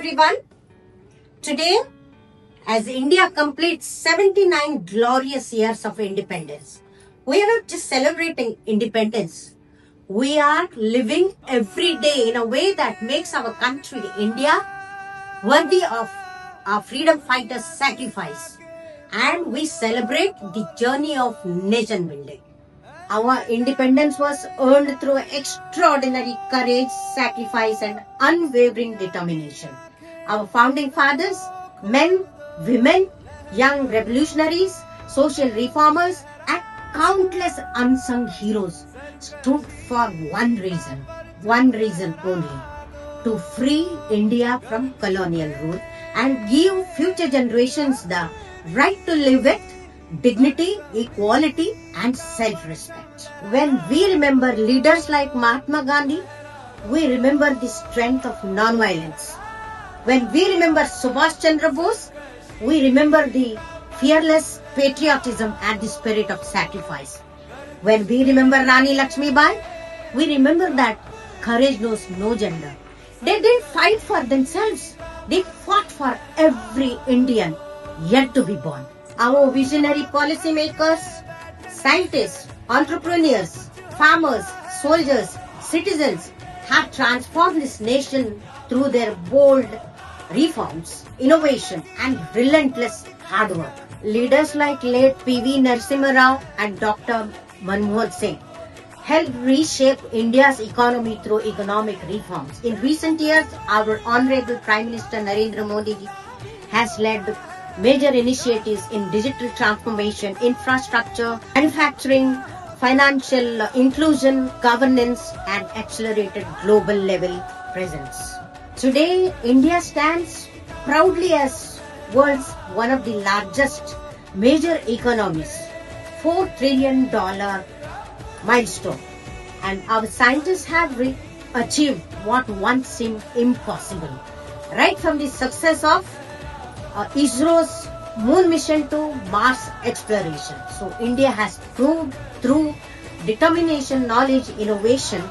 everyone. Today, as India completes 79 glorious years of independence, we are not just celebrating independence. We are living every day in a way that makes our country, India, worthy of our freedom fighters' sacrifice. And we celebrate the journey of nation building. Our independence was earned through extraordinary courage, sacrifice, and unwavering determination. Our founding fathers, men, women, young revolutionaries, social reformers, and countless unsung heroes stood for one reason only: to free India from colonial rule and give future generations the right to live with dignity, equality, and self-respect. When we remember leaders like Mahatma Gandhi, we remember the strength of non-violence. When we remember Subhash Chandra Bose, we remember the fearless patriotism and the spirit of sacrifice. When we remember Rani Lakshmibai, we remember that courage knows no gender. They didn't fight for themselves. They fought for every Indian yet to be born. Our visionary policymakers, scientists, entrepreneurs, farmers, soldiers, citizens have transformed this nation through their bold reforms, innovation, and relentless hard work. Leaders like late P.V. Narasimha Rao and Dr. Manmohan Singh helped reshape India's economy through economic reforms. In recent years, our Honorable Prime Minister Narendra Modi has led major initiatives in digital transformation, infrastructure, manufacturing, financial inclusion, governance, and accelerated global level presence. Today, India stands proudly as world's one of the largest major economies, $4 trillion milestone, and our scientists have achieved what once seemed impossible, right from the success of ISRO's moon mission to Mars exploration. So India has proved through determination, knowledge, innovation,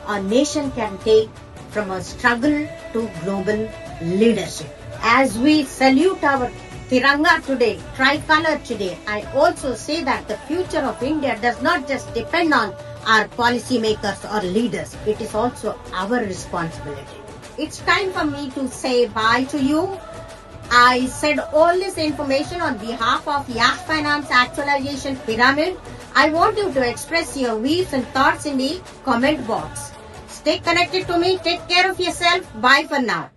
a nation can take from a struggle to global leadership. As we salute our Tiranga today, tricolor today, I also say that the future of India does not just depend on our policymakers or leaders. It is also our responsibility. It's time for me to say bye to you. I said all this information on behalf of Yacht Finance Actualization Pyramid. I want you to express your views and thoughts in the comment box. Stay connected to me. Take care of yourself. Bye for now.